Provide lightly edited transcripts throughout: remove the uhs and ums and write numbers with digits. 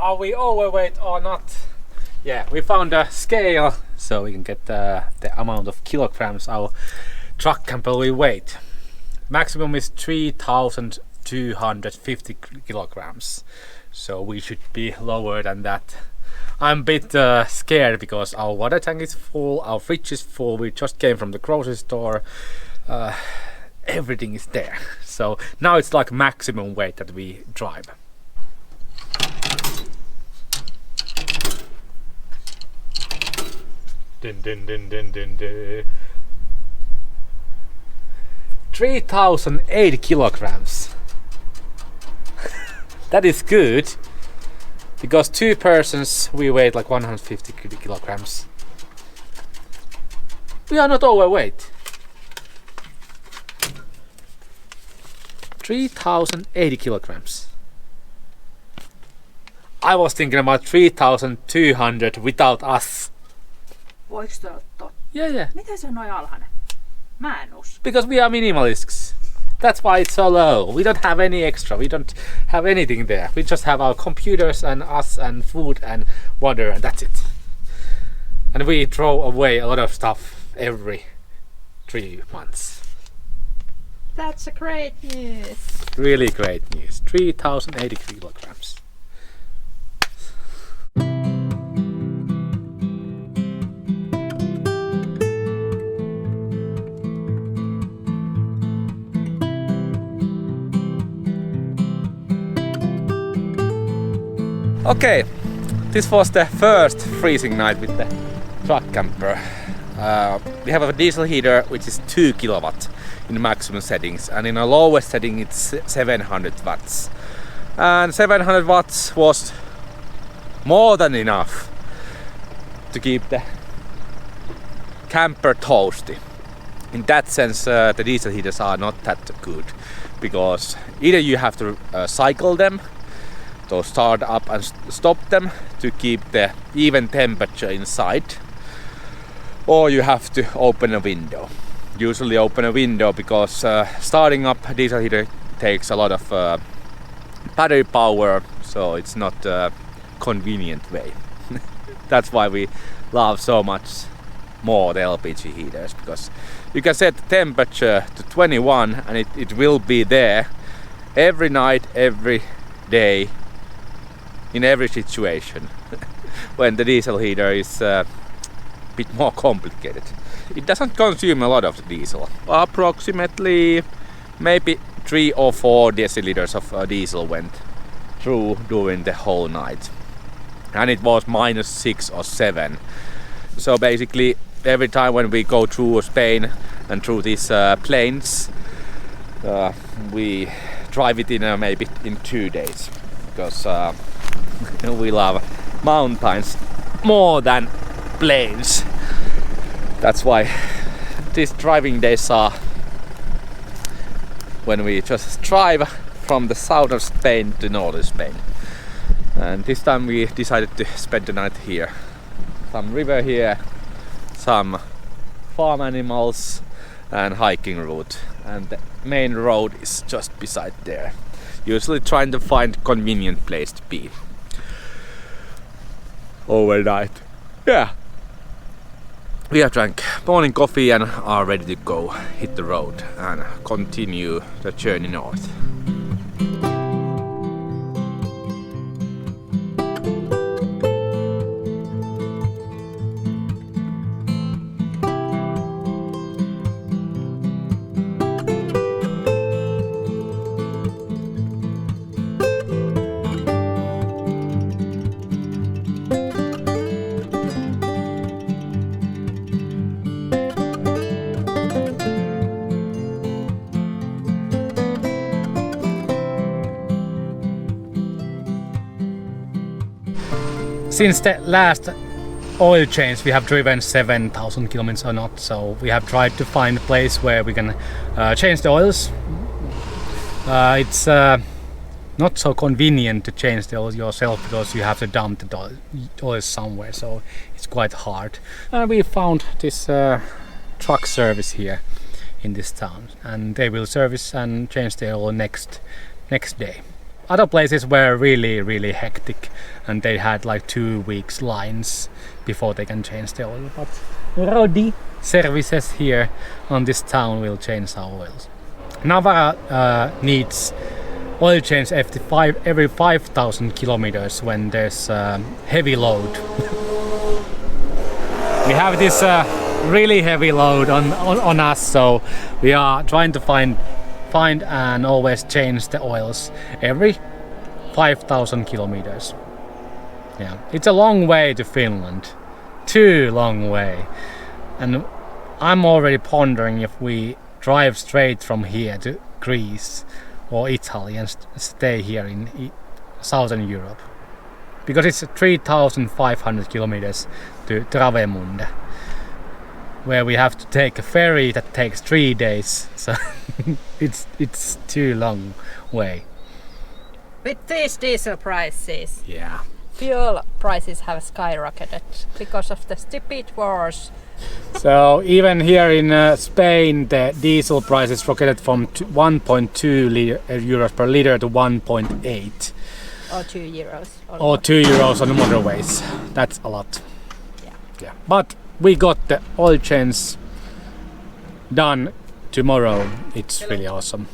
are we overweight or not? Yeah, we found a scale so we can get the amount of kilograms our truck camper will weigh. Maximum is 3,250 kilograms, so we should be lower than that. I'm a bit scared because our water tank is full, our fridge is full, we just came from the grocery store, everything is there. So now it's like maximum weight that we drive. Dun, dun, dun, dun, dun, dun. 3,080 kilograms. That is good, because 2 persons we weigh like 150 kilograms. We are not overweight. 3,080 kilograms. I was thinking about 3,200 without us. Voiko se olla totta? Yeah. Miten se on noin alhainen? Mä en usko. Because we are minimalists. That's why it's so low. We don't have any extra. We don't have anything there. We just have our computers and us and food and water, and that's it. And we throw away a lot of stuff every 3 months. That's a great news. Really great news. 3,080 kilograms. Okay, this was the first freezing night with the truck camper. We have a diesel heater which is 2 kilowatt in maximum settings, and in a lowest setting it's 700 watts. And 700 watts was more than enough to keep the camper toasty. In that sense, the diesel heaters are not that good, because either you have to cycle them, so start up and stop them to keep the even temperature inside, or you have to open a window. Usually open a window, because starting up a diesel heater takes a lot of battery power, so it's not a convenient way. That's why we love so much more the LPG heaters, because you can set the temperature to 21 and it will be there every night, every day, in every situation. When the diesel heater is a bit more complicated. It doesn't consume a lot of the diesel. Approximately maybe 3 or 4 deciliters of diesel went through during the whole night. And it was -6 or 7. So basically every time when we go through Spain and through these plains, we drive it in maybe in 2 days, because we love mountains more than plains. That's why these driving days are when we just drive from the south of Spain to northern Spain. And this time we decided to spend the night here. Some river here, some farm animals and hiking route, and the main road is just beside there. Usually trying to find convenient place to be overnight. Yeah. We have drank morning coffee and are ready to go hit the road and continue the journey north. Since the last oil change, we have driven 7,000 kilometers or not, so we have tried to find a place where we can change the oils. It's not so convenient to change the oil yourself, because you have to dump the oil somewhere, so it's quite hard. We found this truck service here in this town, and they will service and change the oil next day. Other places were really hectic, and they had like 2 weeks lines before they can change the oil. But Røde services here on this town will change our oils. Navarra needs oil change every 5,000 kilometers when there's heavy load. We have this really heavy load on us, so we are trying to find and always change the oils every 5,000 kilometers. Yeah, it's a long way to Finland, too long way, and I'm already pondering if we drive straight from here to Greece or Italy and stay here in Southern Europe, because it's 3,500 kilometers to Travemünde, where we have to take a ferry that takes 3 days, so it's too long way. With these diesel prices, Yeah. fuel prices have skyrocketed because of the stupid wars. So even here in Spain, the diesel prices rocketed from 1.2 euros per liter to 1.8. Or 2 euros. Or 2 euros on the motorways. That's a lot. Yeah. But we got the oil change done tomorrow. It's really awesome.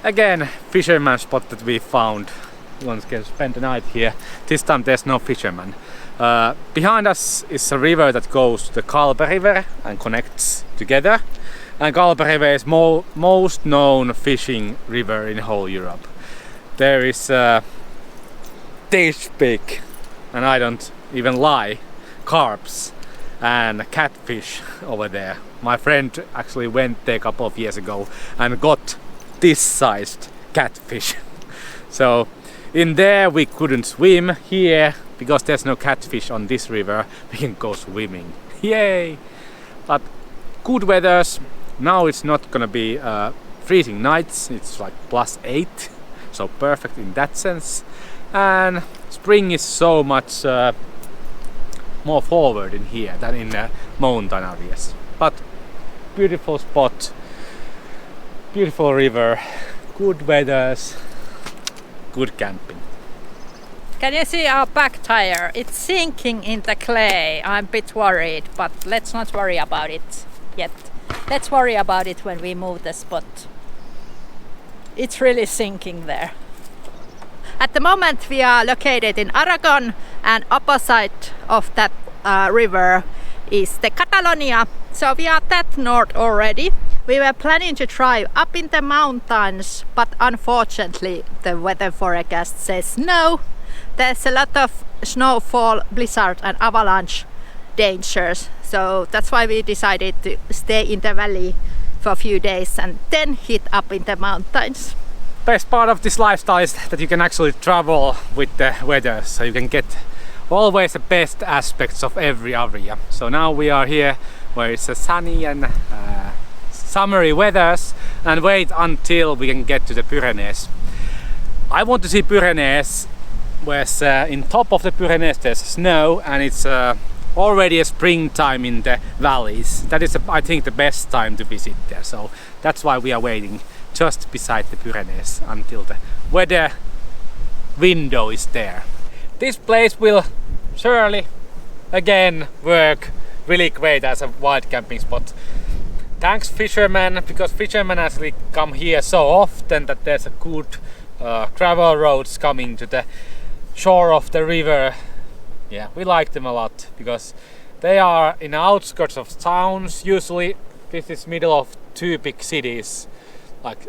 Again, fisherman spot that we found. Once again, spend the night here. This time there's no fisherman. Behind us is a river that goes to the Kalpe River and connects together. And Kalpe River is most known fishing river in whole Europe. There is this big, and I don't even lie, carps and catfish over there. My friend actually went there a couple of years ago and got this sized catfish. So in there we couldn't swim. Here, because there's no catfish on this river, we can go swimming. Yay! But good weathers. Now it's not gonna be freezing nights. It's like +8, so perfect in that sense. And spring is so much more forward in here than in the mountain areas. But beautiful spot. Beautiful river, good weathers, good camping. Can you see our back tire? It's sinking in the clay. I'm a bit worried, but let's not worry about it yet. Let's worry about it when we move the spot. It's really sinking there. At the moment we are located in Aragon, and opposite of that river is the Catalonia. So we are that north already. We were planning to drive up in the mountains, but unfortunately the weather forecast says no. There's a lot of snowfall, blizzard and avalanche dangers. So that's why we decided to stay in the valley for a few days and then hit up in the mountains. Best part of this lifestyle is that you can actually travel with the weather, so you can get always the best aspects of every area. So now we are here where it's a sunny and summery weathers, and wait until we can get to the Pyrenees. I want to see Pyrenees, where in top of the Pyrenees there's snow, and it's already a springtime in the valleys. That is, I think, the best time to visit there. So that's why we are waiting just beside the Pyrenees until the weather window is there. This place will surely again work really great as a wild camping spot. Thanks fishermen, because fishermen actually come here so often that there's a good gravel roads coming to the shore of the river. Yeah, we like them a lot because they are in the outskirts of towns. Usually this is middle of 2 big cities, like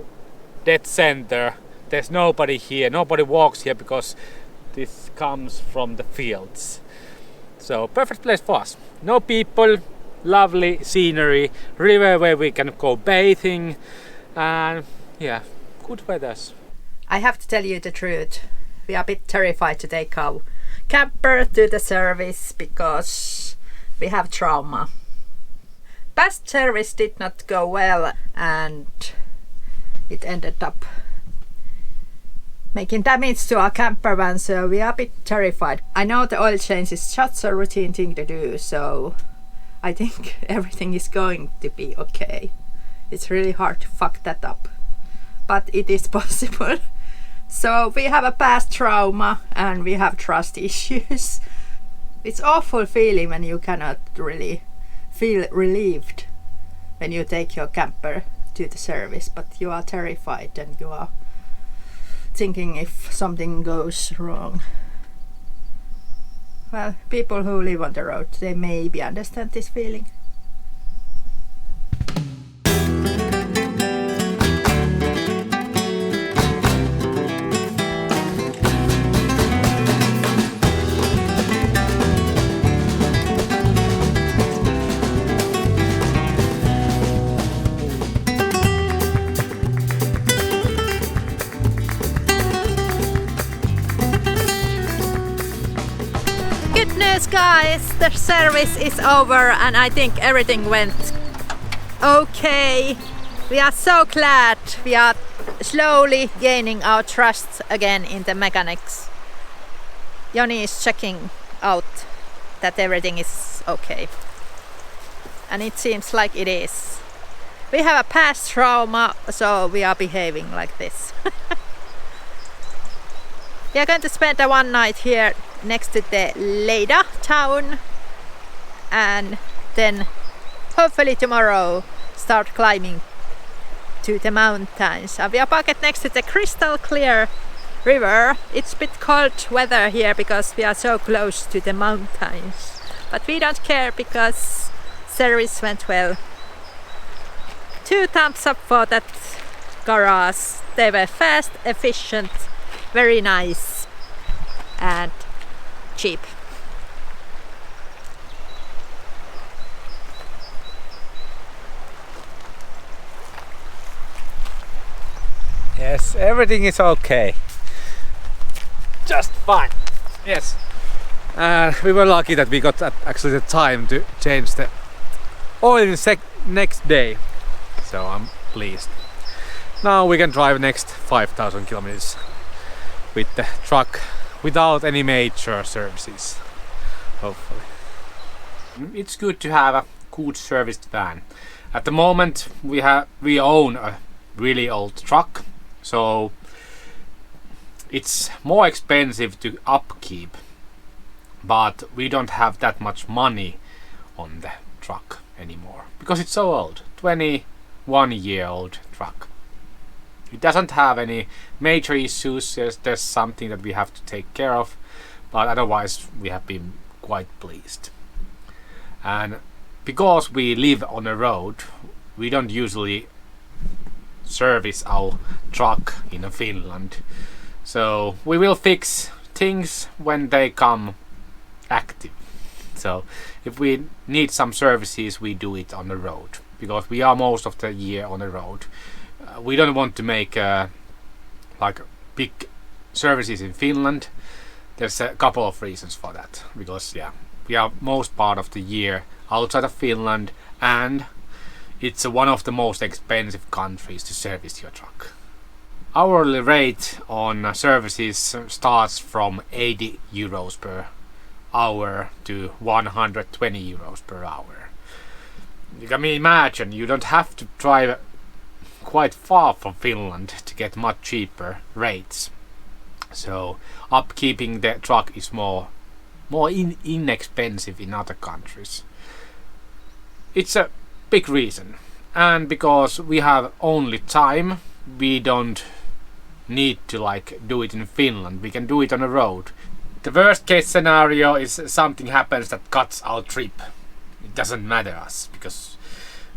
dead center. There's nobody here, nobody walks here because this comes from the fields. So perfect place for us. No people, lovely scenery, river where we can go bathing, and yeah, good weathers. I have to tell you the truth. We are a bit terrified to take our camper to the service because we have trauma. past service did not go well and it ended up making damage to our camper van, so we are a bit terrified. I know the oil change is just a routine thing to do, so I think everything is going to be okay. It's really hard to fuck that up, but it is possible. So we have a past trauma and we have trust issues. It's awful feeling when you cannot really feel relieved when you take your camper to the service, but you are terrified and you are thinking if something goes wrong. Well, people who live on the road, they maybe understand this feeling. Good news, guys, the service is over and I think everything went okay. We are so glad. We are slowly gaining our trust again in the mechanics. Joni is checking out that everything is okay, and it seems like it is. We have a past trauma, so we are behaving like this. We are going to spend a one night here next to the Leida town, and then hopefully tomorrow start climbing to the mountains. And we are parked next to the crystal clear river. It's a bit cold weather here because we are so close to the mountains, but we don't care because service went well. 2 thumbs up for that garage. They were fast, efficient, very nice and cheap. Yes, everything is okay. Just fine. Yes. We were lucky that we got actually the time to change the oil the next day. So I'm pleased. Now we can drive next 5,000 kilometers with the truck without any major services, hopefully. It's good to have a good serviced van. At the moment we own a really old truck, so it's more expensive to upkeep, but we don't have that much money on the truck anymore because it's so old. 21-year-old truck. It doesn't have any major issues. There's something that we have to take care of, but otherwise we have been quite pleased. And because we live on the road, we don't usually service our truck in Finland. So we will fix things when they come active. So if we need some services, we do it on the road because we are most of the year on the road. We don't want to make like big services in Finland. There's a couple of reasons for that, because we are most part of the year outside of Finland, and it's one of the most expensive countries to service your truck. Hourly rate on services starts from 80 euros per hour to 120 euros per hour. You can imagine you don't have to drive quite far from Finland to get much cheaper rates. So upkeeping the truck is more inexpensive in other countries. It's a big reason, and because we have only time, we don't need to do it in Finland. We can do it on the road. The worst case scenario is something happens that cuts our trip. It doesn't matter us because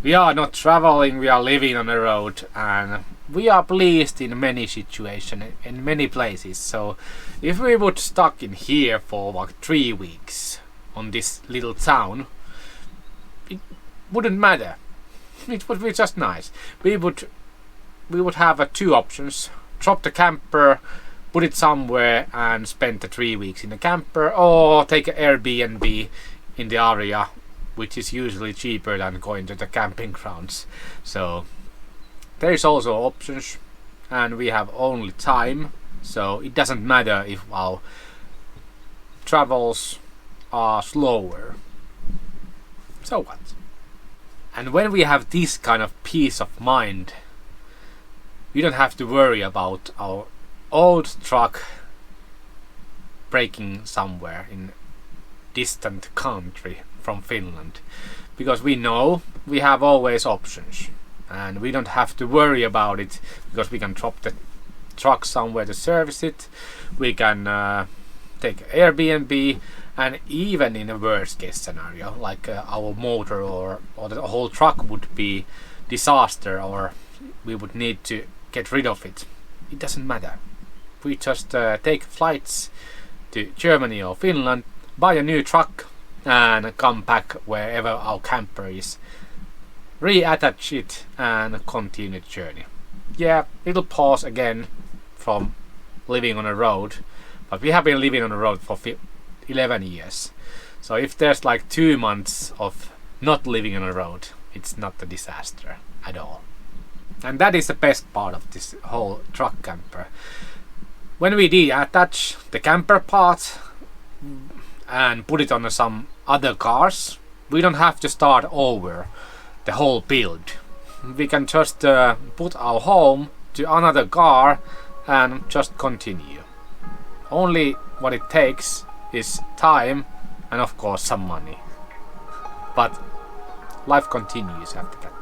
we are not traveling, we are living on the road, and we are pleased in many situations, in many places. So if we would stuck in here for like 3 weeks on this little town, it wouldn't matter. It would be just nice. We would have 2 options: drop the camper, put it somewhere and spend the 3 weeks in the camper, or take an Airbnb in the area which is usually cheaper than going to the camping grounds. So there is also options, and we have only time, so it doesn't matter if our travels are slower. So what? And when we have this kind of peace of mind, we don't have to worry about our old truck breaking somewhere in distant country from Finland, because we know we have always options, and we don't have to worry about it, because we can drop the truck somewhere to service it. We can take Airbnb, and even in a worst case scenario, like our motor or the whole truck would be disaster, or we would need to get rid of it, it doesn't matter. We just take flights to Germany or Finland, buy a new truck, and come back wherever our camper is, reattach it, and continue the journey. Yeah, it'll pause again from living on a road, but we have been living on the road for 11 years. So if there's like 2 months of not living on a road, it's not a disaster at all. And that is the best part of this whole truck camper. When we detach the camper part and put it on some other cars, we don't have to start over the whole build. We can just put our home to another car and just continue. Only what it takes is time and of course some money. But life continues after that.